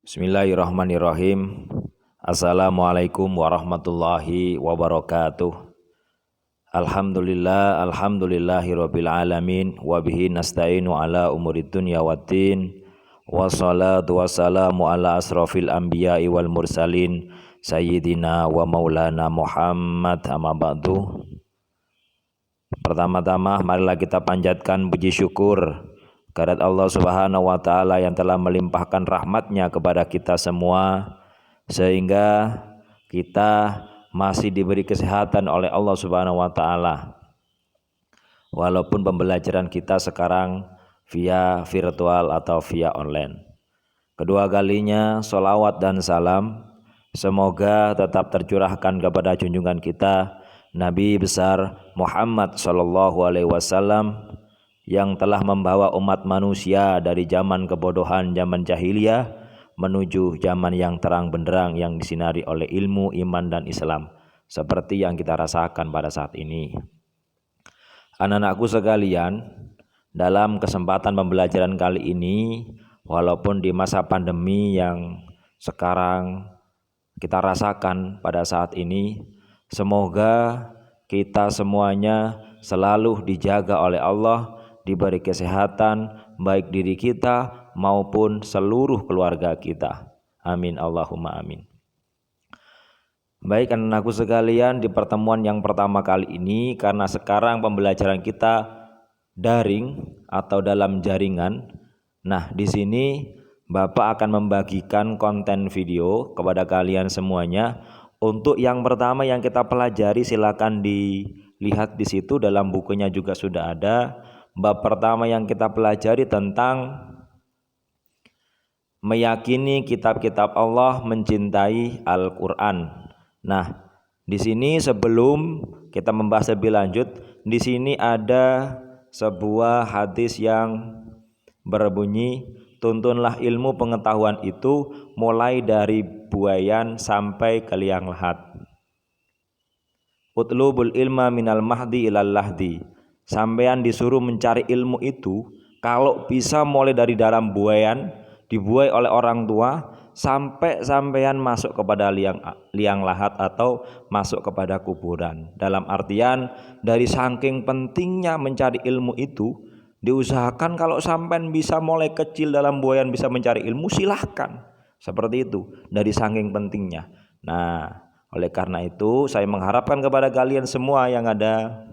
Bismillahirrahmanirrahim. Assalamualaikum warahmatullahi wabarakatuh. Alhamdulillahirabbil alamin wa bihi nasta'inu ala umurid dunya waddin. Wassalatu wassalamu ala asrofil anbiya'i wal mursalin sayyidina wa maulana Muhammad, amma ba'du. Pertama-tama marilah kita panjatkan puji syukur kehadirat Allah Subhanahu wa taala yang telah melimpahkan rahmatnya kepada kita semua sehingga kita masih diberi kesehatan oleh Allah Subhanahu wa taala. Walaupun pembelajaran kita sekarang via virtual atau via online. Kedua kalinya sholawat dan salam semoga tetap tercurahkan kepada junjungan kita Nabi besar Muhammad sallallahu alaihi wasallam yang telah membawa umat manusia dari zaman kebodohan, zaman jahiliyah menuju zaman yang terang benderang yang disinari oleh ilmu, iman dan Islam seperti yang kita rasakan pada saat ini. Anak-anakku sekalian, dalam kesempatan pembelajaran kali ini, walaupun di masa pandemi yang sekarang kita rasakan pada saat ini, semoga kita semuanya selalu dijaga oleh Allah, diberi kesehatan baik diri kita maupun seluruh keluarga kita. Amin Allahumma amin. Baik anak-anakku sekalian, di pertemuan yang pertama kali ini, karena sekarang pembelajaran kita daring atau dalam jaringan. Nah, di sini Bapak akan membagikan konten video kepada kalian semuanya. Untuk yang pertama yang kita pelajari, silakan dilihat di situ, dalam bukunya juga sudah ada. Bab pertama yang kita pelajari tentang meyakini kitab-kitab Allah, mencintai Al-Qur'an. Nah, di sini sebelum kita membahas lebih lanjut, di sini ada sebuah hadis yang berbunyi, tuntunlah ilmu pengetahuan itu mulai dari buayan sampai ke liang lahat. Utlubul ilma minal mahdi ilal lahdi. Sampean disuruh mencari ilmu itu kalau bisa mulai dari dalam buayan, dibuai oleh orang tua, sampai sampean masuk kepada liang lahat atau masuk kepada kuburan. Dalam artian dari saking pentingnya mencari ilmu itu, diusahakan kalau sampean bisa mulai kecil dalam buayan bisa mencari ilmu, silahkan. Seperti itu, dari saking pentingnya. Nah, oleh karena itu saya mengharapkan kepada kalian semua yang ada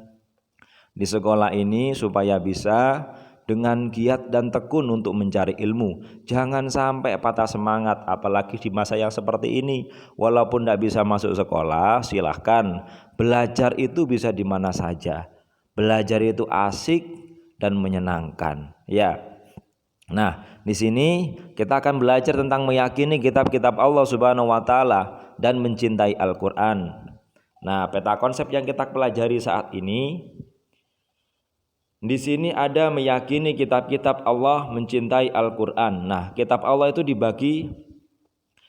di sekolah ini supaya bisa dengan giat dan tekun untuk mencari ilmu. Jangan sampai patah semangat, apalagi di masa yang seperti ini. Walaupun tidak bisa masuk sekolah, silahkan. Belajar itu bisa di mana saja. Belajar itu asik dan menyenangkan. Ya. Nah, di sini kita akan belajar tentang meyakini kitab-kitab Allah Subhanahu wa taala dan mencintai Al-Qur'an. Nah, peta konsep yang kita pelajari saat ini, di sini ada meyakini kitab-kitab Allah, mencintai Al-Qur'an. Nah, kitab Allah itu dibagi,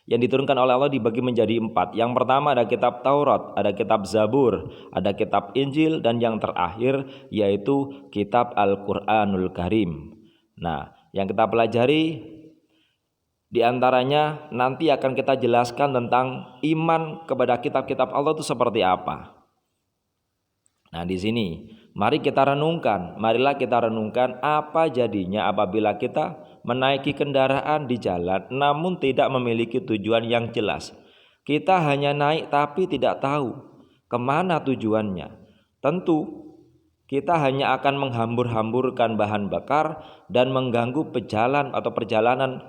yang diturunkan oleh Allah dibagi menjadi 4. Yang pertama ada kitab Taurat, ada kitab Zabur, ada kitab Injil, dan yang terakhir yaitu kitab Al-Qur'anul Karim. Nah, yang kita pelajari di antaranya nanti akan kita jelaskan tentang iman kepada kitab-kitab Allah itu seperti apa. Nah, di sini marilah kita renungkan apa jadinya apabila kita menaiki kendaraan di jalan namun tidak memiliki tujuan yang jelas. Kita hanya naik tapi tidak tahu kemana tujuannya. Tentu kita hanya akan menghambur-hamburkan bahan bakar dan mengganggu perjalanan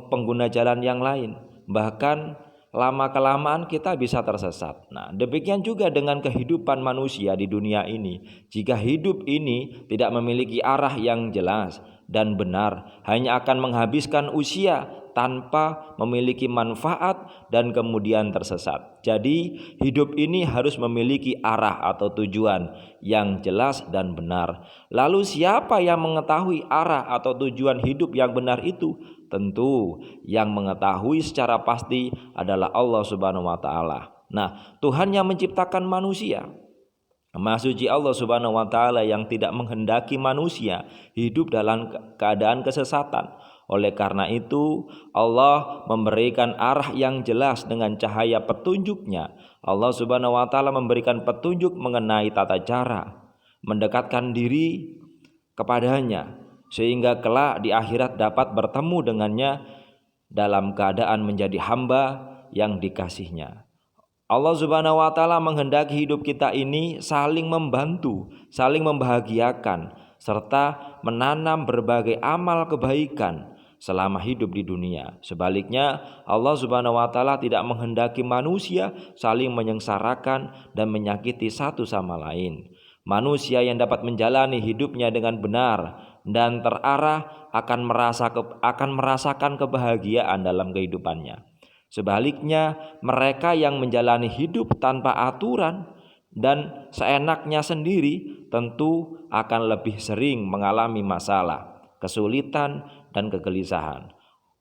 pengguna jalan yang lain. Bahkan lama-kelamaan kita bisa tersesat. Nah, demikian juga dengan kehidupan manusia di dunia ini. Jika hidup ini tidak memiliki arah yang jelas dan benar, hanya akan menghabiskan usia tanpa memiliki manfaat dan kemudian tersesat. Jadi, hidup ini harus memiliki arah atau tujuan yang jelas dan benar. Lalu siapa yang mengetahui arah atau tujuan hidup yang benar itu? Tentu yang mengetahui secara pasti adalah Allah Subhanahu wa taala. Nah, Tuhan yang menciptakan manusia, Maha suci Allah Subhanahu wa taala yang tidak menghendaki manusia hidup dalam keadaan kesesatan. Oleh karena itu Allah memberikan arah yang jelas dengan cahaya petunjuknya. Allah Subhanahu wa taala memberikan petunjuk mengenai tata cara mendekatkan diri kepadanya, sehingga kelak di akhirat dapat bertemu dengannya dalam keadaan menjadi hamba yang dikasihnya. Allah Subhanahu wa taala menghendaki hidup kita ini saling membantu, saling membahagiakan, serta menanam berbagai amal kebaikan selama hidup di dunia. Sebaliknya, Allah Subhanahu wa taala tidak menghendaki manusia saling menyengsarakan dan menyakiti satu sama lain. Manusia yang dapat menjalani hidupnya dengan benar dan terarah akan merasakan kebahagiaan dalam kehidupannya. Sebaliknya, mereka yang menjalani hidup tanpa aturan dan seenaknya sendiri tentu akan lebih sering mengalami masalah, kesulitan, dan kegelisahan.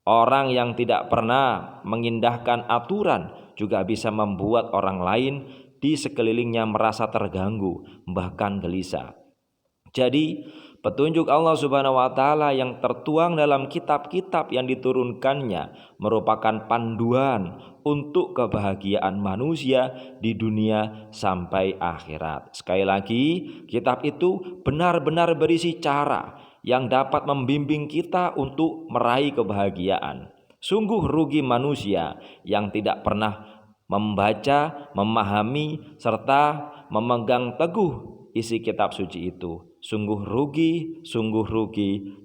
Orang yang tidak pernah mengindahkan aturan juga bisa membuat orang lain di sekelilingnya merasa terganggu, bahkan gelisah. Jadi, petunjuk Allah Subhanahu wa taala yang tertuang dalam kitab-kitab yang diturunkannya merupakan panduan untuk kebahagiaan manusia di dunia sampai akhirat. Sekali lagi, kitab itu benar-benar berisi cara yang dapat membimbing kita untuk meraih kebahagiaan. Sungguh rugi manusia yang tidak pernah membaca, memahami, serta memegang teguh isi kitab suci itu. Sungguh rugi,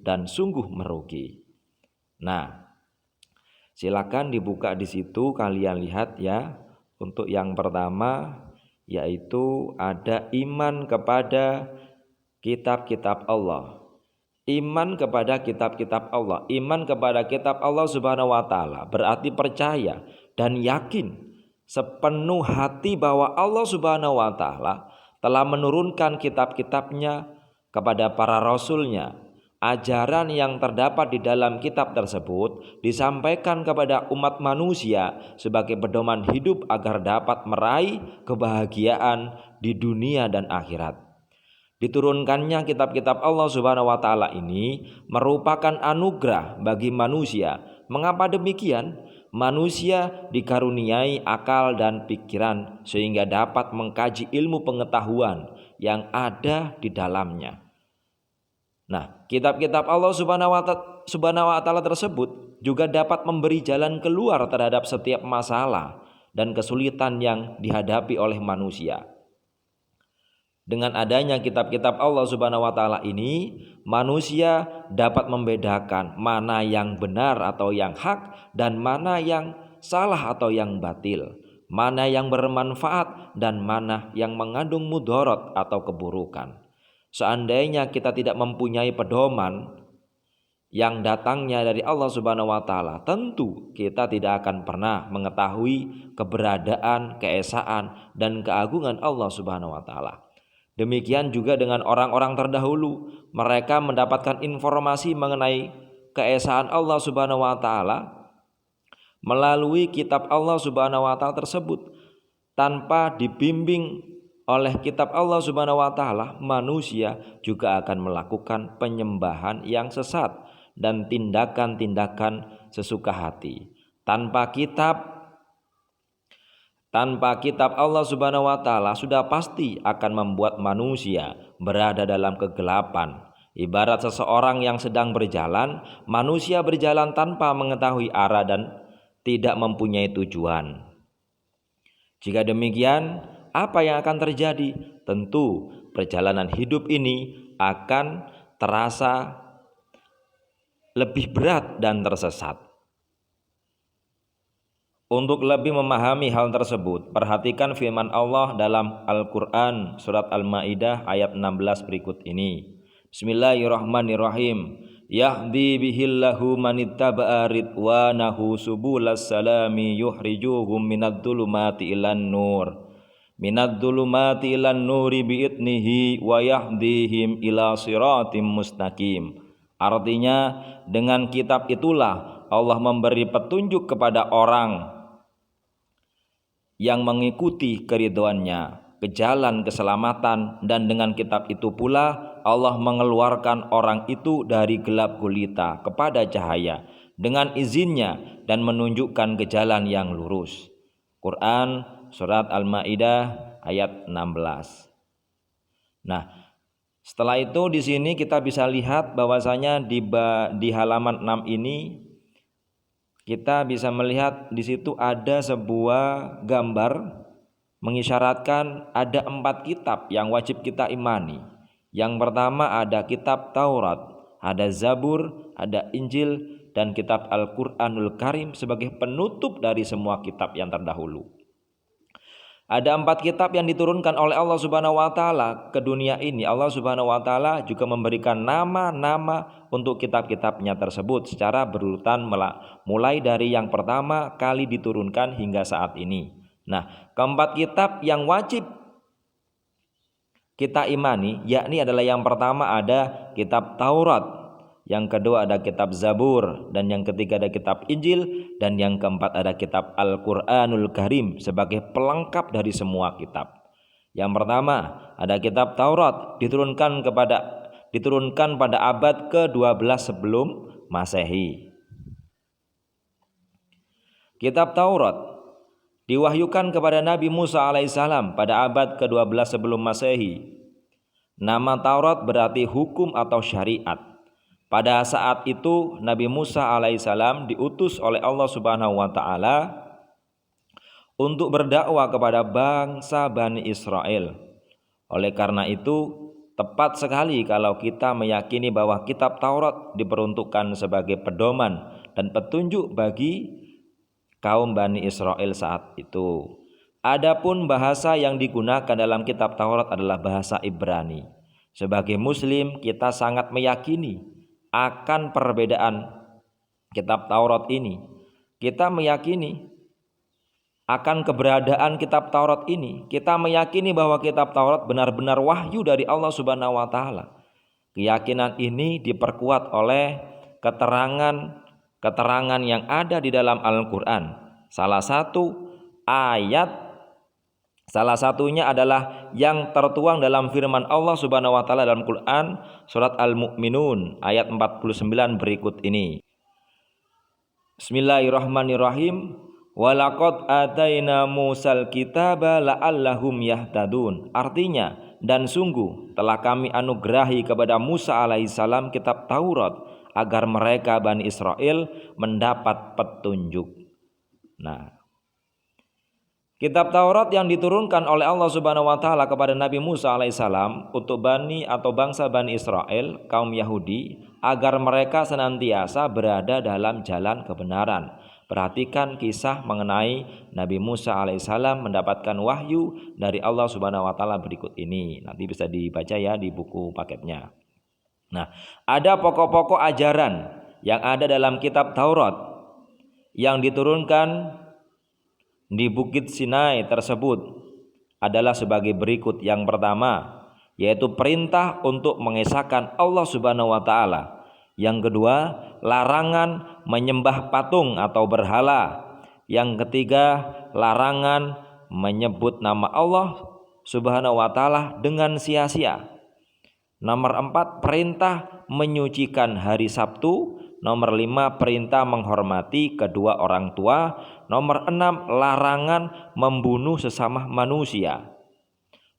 dan sungguh merugi. Nah, silakan dibuka di situ, kalian lihat ya. Untuk yang pertama yaitu ada iman kepada kitab-kitab Allah. Iman kepada kitab-kitab Allah, iman kepada kitab Allah Subhanahu wa taala berarti percaya dan yakin sepenuh hati bahwa Allah Subhanahu wa taala telah menurunkan kitab-kitabnya kepada para rasulnya. Ajaran yang terdapat di dalam kitab tersebut disampaikan kepada umat manusia sebagai pedoman hidup agar dapat meraih kebahagiaan di dunia dan akhirat. Diturunkannya kitab-kitab Allah Subhanahu wa taala ini merupakan anugerah bagi manusia. Mengapa demikian? Manusia dikaruniai akal dan pikiran sehingga dapat mengkaji ilmu pengetahuan yang ada di dalamnya. Nah, kitab-kitab Allah Subhanahu wa taala tersebut juga dapat memberi jalan keluar terhadap setiap masalah dan kesulitan yang dihadapi oleh manusia. Dengan adanya kitab-kitab Allah Subhanahu wa taala ini, manusia dapat membedakan mana yang benar atau yang hak dan mana yang salah atau yang batil, mana yang bermanfaat dan mana yang mengandung mudarat atau keburukan. Seandainya kita tidak mempunyai pedoman yang datangnya dari Allah Subhanahu wa taala, tentu kita tidak akan pernah mengetahui keberadaan, keesaan, dan keagungan Allah Subhanahu wa taala. Demikian juga dengan orang-orang terdahulu, mereka mendapatkan informasi mengenai keesaan Allah Subhanahu wa taala melalui kitab Allah Subhanahu wa taala tersebut. Tanpa dibimbing oleh kitab Allah Subhanahu wa taala, manusia juga akan melakukan penyembahan yang sesat dan tindakan-tindakan sesuka hati. Tanpa kitab Allah Subhanahu wa taala sudah pasti akan membuat manusia berada dalam kegelapan. Ibarat seseorang yang sedang berjalan, manusia berjalan tanpa mengetahui arah dan tidak mempunyai tujuan. Jika demikian, apa yang akan terjadi? Tentu perjalanan hidup ini akan terasa lebih berat dan tersesat. Untuk lebih memahami hal tersebut, perhatikan firman Allah dalam Al-Quran surat Al-Ma'idah ayat 16 berikut ini. Bismillahirrahmanirrahim. Yahdi bihillahu manittaba'a ridwanahu subulas salami yuhrijuhum minadh-dhulumati ilan nur. Minadh-dhulumati ilan nuri bi'idnihi wa yahdihim ila siratim mustaqim. Artinya, dengan kitab itulah Allah memberi petunjuk kepada orang yang mengikuti keridhoannya ke jalan keselamatan, dan dengan kitab itu pula Allah mengeluarkan orang itu dari gelap gulita kepada cahaya dengan izinnya dan menunjukkan ke jalan yang lurus. Quran surat Al-Maidah ayat 16. Nah, setelah itu di sini kita bisa lihat bahwasanya di halaman 6 ini kita bisa melihat di situ ada sebuah gambar mengisyaratkan ada 4 kitab yang wajib kita imani. Yang pertama ada kitab Taurat, ada Zabur, ada Injil, dan kitab Al-Quranul Karim sebagai penutup dari semua kitab yang terdahulu. Ada 4 kitab yang diturunkan oleh Allah Subhanahu wa taala ke dunia ini. Allah Subhanahu wa taala juga memberikan nama-nama untuk kitab-kitabnya tersebut secara berurutan mulai dari yang pertama kali diturunkan hingga saat ini. Nah, keempat kitab yang wajib kita imani yakni adalah yang pertama ada kitab Taurat, yang kedua ada kitab Zabur, dan yang ketiga ada kitab Injil, dan yang keempat ada kitab Al-Quranul Karim sebagai pelengkap dari semua kitab. Yang pertama ada kitab Taurat diturunkan pada abad ke-12 sebelum Masehi. Kitab Taurat diwahyukan kepada Nabi Musa alaihissalam pada abad ke-12 sebelum Masehi. Nama Taurat berarti hukum atau syariat. Pada saat itu Nabi Musa alaihissalam diutus oleh Allah Subhanahu wa taala untuk berdakwah kepada bangsa Bani Israel. Oleh karena itu, tepat sekali kalau kita meyakini bahwa kitab Taurat diperuntukkan sebagai pedoman dan petunjuk bagi kaum Bani Israel saat itu. Adapun bahasa yang digunakan dalam kitab Taurat adalah bahasa Ibrani. Sebagai Muslim, kita sangat meyakini akan perbedaan kitab Taurat ini. Kita meyakini akan keberadaan kitab Taurat ini. Kita meyakini bahwa kitab Taurat benar-benar wahyu dari Allah Subhanahu wa taala. Keyakinan ini diperkuat oleh keterangan yang ada di dalam Al-Quran. Salah satunya adalah yang tertuang dalam firman Allah Subhanahu wa taala dalam Quran surat Al-Mu'minun ayat 49 berikut ini. Bismillahirrahmanirrahim. Walaqad ataina Musal kitaba la'allahum yahtadun. Artinya, dan sungguh telah kami anugerahi kepada Musa alaihissalam kitab Taurat agar mereka Bani Israel mendapat petunjuk. Nah, kitab Taurat yang diturunkan oleh Allah Subhanahu wa taala kepada Nabi Musa alaihissalam untuk bangsa Bani Israel, kaum Yahudi, agar mereka senantiasa berada dalam jalan kebenaran. Perhatikan kisah mengenai Nabi Musa alaihissalam mendapatkan wahyu dari Allah Subhanahu wa taala berikut ini. Nanti bisa dibaca ya di buku paketnya. Nah, ada pokok-pokok ajaran yang ada dalam kitab Taurat yang diturunkan di Bukit Sinai tersebut adalah sebagai berikut. Yang pertama, yaitu perintah untuk mengesahkan Allah Subhanahu wa taala. Yang kedua, larangan menyembah patung atau berhala. Yang ketiga, larangan menyebut nama Allah Subhanahu wa taala dengan sia-sia. Nomor 4, perintah menyucikan hari Sabtu. Nomor 5, perintah menghormati kedua orang tua. Nomor 6, larangan membunuh sesama manusia.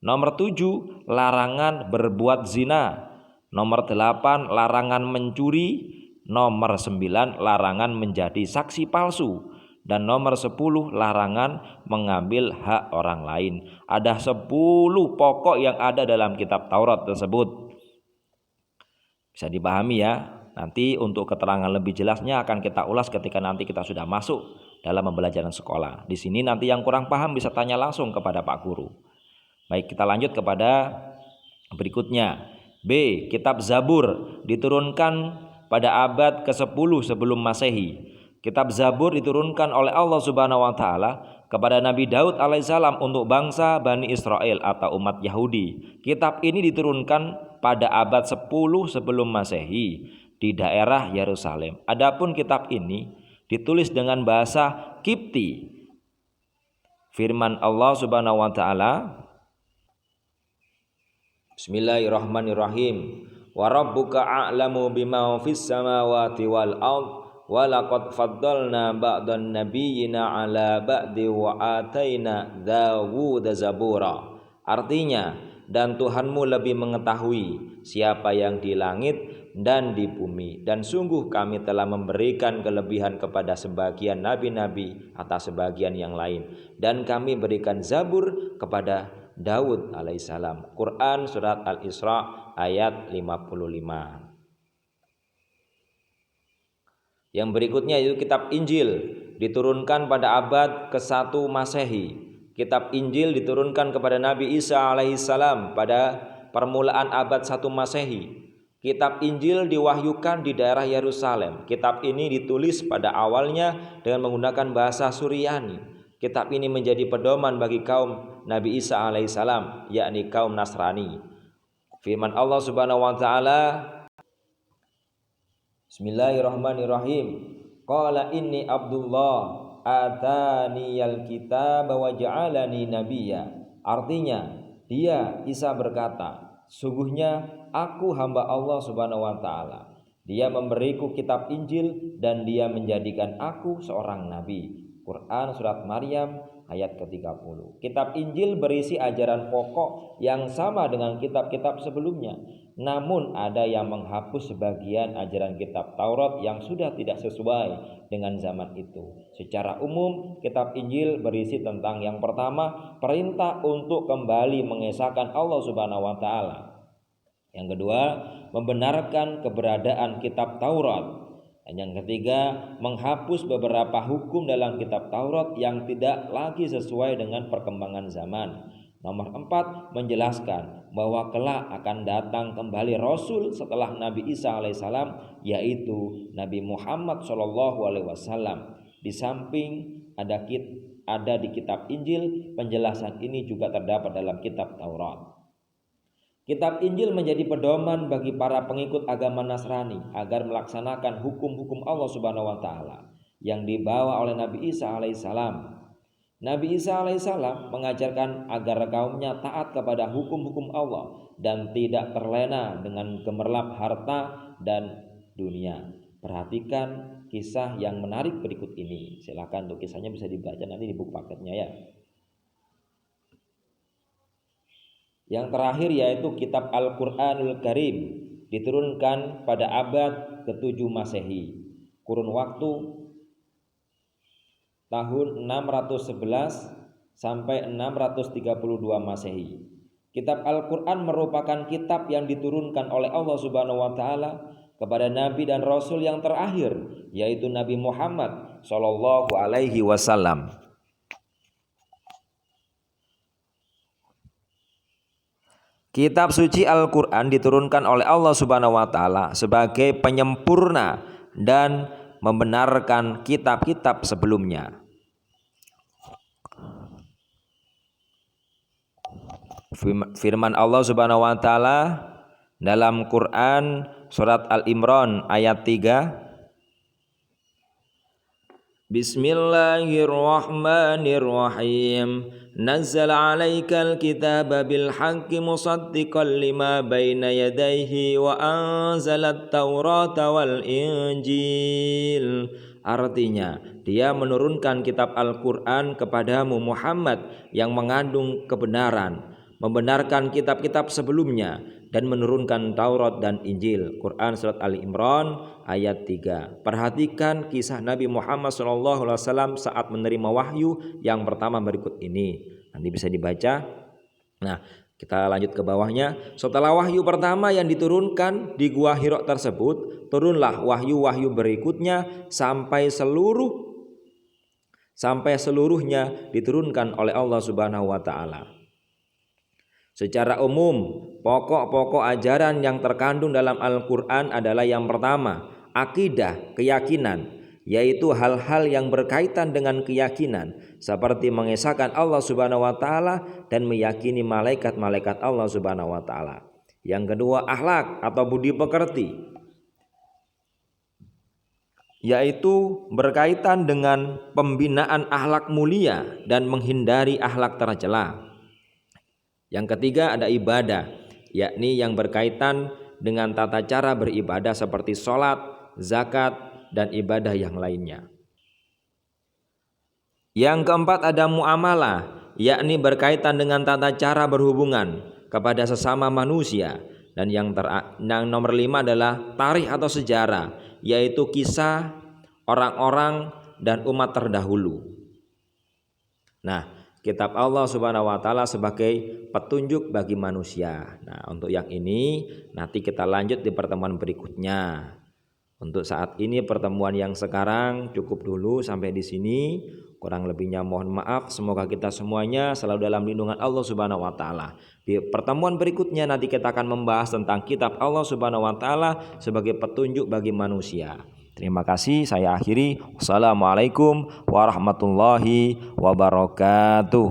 Nomor 7, larangan berbuat zina. Nomor 8, larangan mencuri. Nomor 9, larangan menjadi saksi palsu. Dan nomor 10, larangan mengambil hak orang lain. Ada 10 pokok yang ada dalam kitab Taurat tersebut. Bisa dipahami ya. Nanti untuk keterangan lebih jelasnya akan kita ulas ketika nanti kita sudah masuk dalam pembelajaran sekolah. Di sini nanti yang kurang paham bisa tanya langsung kepada Pak Guru. Baik, kita lanjut kepada berikutnya. B. Kitab Zabur diturunkan pada abad ke-10 sebelum Masehi. Kitab Zabur diturunkan oleh Allah Subhanahu wa taala kepada Nabi Daud alaihissalam untuk bangsa Bani Israel atau umat Yahudi. Kitab ini diturunkan pada abad 10 sebelum Masehi di daerah Yerusalem. Adapun kitab ini ditulis dengan bahasa Kipti. Firman Allah Subhanahu wa taala, Bismillahirrahmanirrahim. Wa rabbuka a'lamu bima fis samawati wal ard wa laqad faddalna ba'dan nabiyyina 'ala ba'di wa ataina Dawuda zabura. Artinya, dan Tuhanmu lebih mengetahui siapa yang di langit dan di bumi, dan sungguh kami telah memberikan kelebihan kepada sebagian nabi-nabi atas sebagian yang lain, dan kami berikan Zabur kepada Daud alaihissalam. Quran surat Al-Isra ayat 55. Yang berikutnya yaitu kitab Injil, diturunkan pada abad ke-1 Masehi. Kitab Injil diturunkan kepada Nabi Isa alaihissalam pada permulaan abad 1 Masehi. Kitab Injil diwahyukan di daerah Yerusalem. Kitab ini ditulis pada awalnya dengan menggunakan bahasa Suryani. Kitab ini menjadi pedoman bagi kaum Nabi Isa alaihissalam, yakni kaum Nasrani. Firman Allah Subhanahu wa taala, Bismillahirrahmanirrahim. Qala inni Abdullah ataniyal kitab wa ja'alani nabiyya. Artinya, dia Isa berkata, sungguhnya aku hamba Allah Subhanahu wa taala. Dia memberiku kitab Injil dan dia menjadikan aku seorang nabi. Quran surat Maryam ayat ke-30. Kitab Injil berisi ajaran pokok yang sama dengan kitab-kitab sebelumnya. Namun ada yang menghapus sebagian ajaran kitab Taurat yang sudah tidak sesuai dengan zaman itu. Secara umum, kitab Injil berisi tentang yang pertama, perintah untuk kembali mengesahkan Allah Subhanahu wa taala. Yang kedua, membenarkan keberadaan kitab Taurat. Dan yang ketiga, menghapus beberapa hukum dalam kitab Taurat yang tidak lagi sesuai dengan perkembangan zaman. Nomor 4, menjelaskan bahwa kelak akan datang kembali Rasul setelah Nabi Isa alaihissalam, yaitu Nabi Muhammad SAW. Di samping ada di kitab Injil, penjelasan ini juga terdapat dalam kitab Taurat. Kitab Injil menjadi pedoman bagi para pengikut agama Nasrani agar melaksanakan hukum-hukum Allah Subhanahu wa taala yang dibawa oleh Nabi Isa alaihissalam. Nabi Isa alaihissalam mengajarkan agar kaumnya taat kepada hukum-hukum Allah dan tidak terlena dengan gemerlap harta dan dunia. Perhatikan kisah yang menarik berikut ini. Silakan untuk kisahnya bisa dibaca nanti di buku paketnya ya. Yang terakhir yaitu kitab Al-Quranul Karim, diturunkan pada abad ke-7 Masehi. Kurun waktu tahun 611 sampai 632 Masehi. Kitab Al-Quran merupakan kitab yang diturunkan oleh Allah Subhanahu wa taala kepada nabi dan rasul yang terakhir, yaitu Nabi Muhammad sallallahu alaihi wasallam. Kitab suci Al-Quran diturunkan oleh Allah Subhanahu wa taala sebagai penyempurna dan membenarkan kitab-kitab sebelumnya. Firman Allah Subhanahu wa taala dalam Quran surat Al-Imran ayat 3, Bismillahirrahmanirrahim. Nazzala 'alaikal kitaba bil haqqi musaddiqan lima baina yadayhi wa anzalat taurata wal injil. Artinya, dia menurunkan kitab Al-Quran kepadamu Muhammad yang mengandung kebenaran, membenarkan kitab-kitab sebelumnya dan menurunkan Taurat dan Injil. Quran surat Ali Imran ayat 3. Perhatikan kisah Nabi Muhammad SAW saat menerima wahyu yang pertama berikut ini. Nanti bisa dibaca. Nah, kita lanjut ke bawahnya. Setelah wahyu pertama yang diturunkan di Gua Hira tersebut, turunlah wahyu-wahyu berikutnya sampai seluruhnya diturunkan oleh Allah Subhanahu wa taala. Secara umum, pokok-pokok ajaran yang terkandung dalam Al-Quran adalah yang pertama, akidah, keyakinan, yaitu hal-hal yang berkaitan dengan keyakinan, seperti mengesahkan Allah Subhanahu wa taala dan meyakini malaikat-malaikat Allah Subhanahu wa taala. Yang kedua, akhlak atau budi pekerti, yaitu berkaitan dengan pembinaan akhlak mulia dan menghindari akhlak tercela. Yang ketiga ada ibadah. yakni yang berkaitan dengan tata cara beribadah seperti sholat, zakat, dan ibadah yang lainnya. Yang keempat ada muamalah, yakni berkaitan dengan tata cara berhubungan kepada sesama manusia. Dan yang nomor 5 adalah tarikh atau sejarah, yaitu kisah orang-orang dan umat terdahulu. Nah, kitab Allah Subhanahu wa taala sebagai petunjuk bagi manusia. Nah, untuk yang ini nanti kita lanjut di pertemuan berikutnya. Untuk saat ini pertemuan yang sekarang cukup dulu sampai di sini. Kurang lebihnya mohon maaf. Semoga kita semuanya selalu dalam lindungan Allah Subhanahu wa taala. Di pertemuan berikutnya nanti kita akan membahas tentang kitab Allah Subhanahu wa taala sebagai petunjuk bagi manusia. Terima kasih, saya akhiri. Wassalamualaikum warahmatullahi wabarakatuh.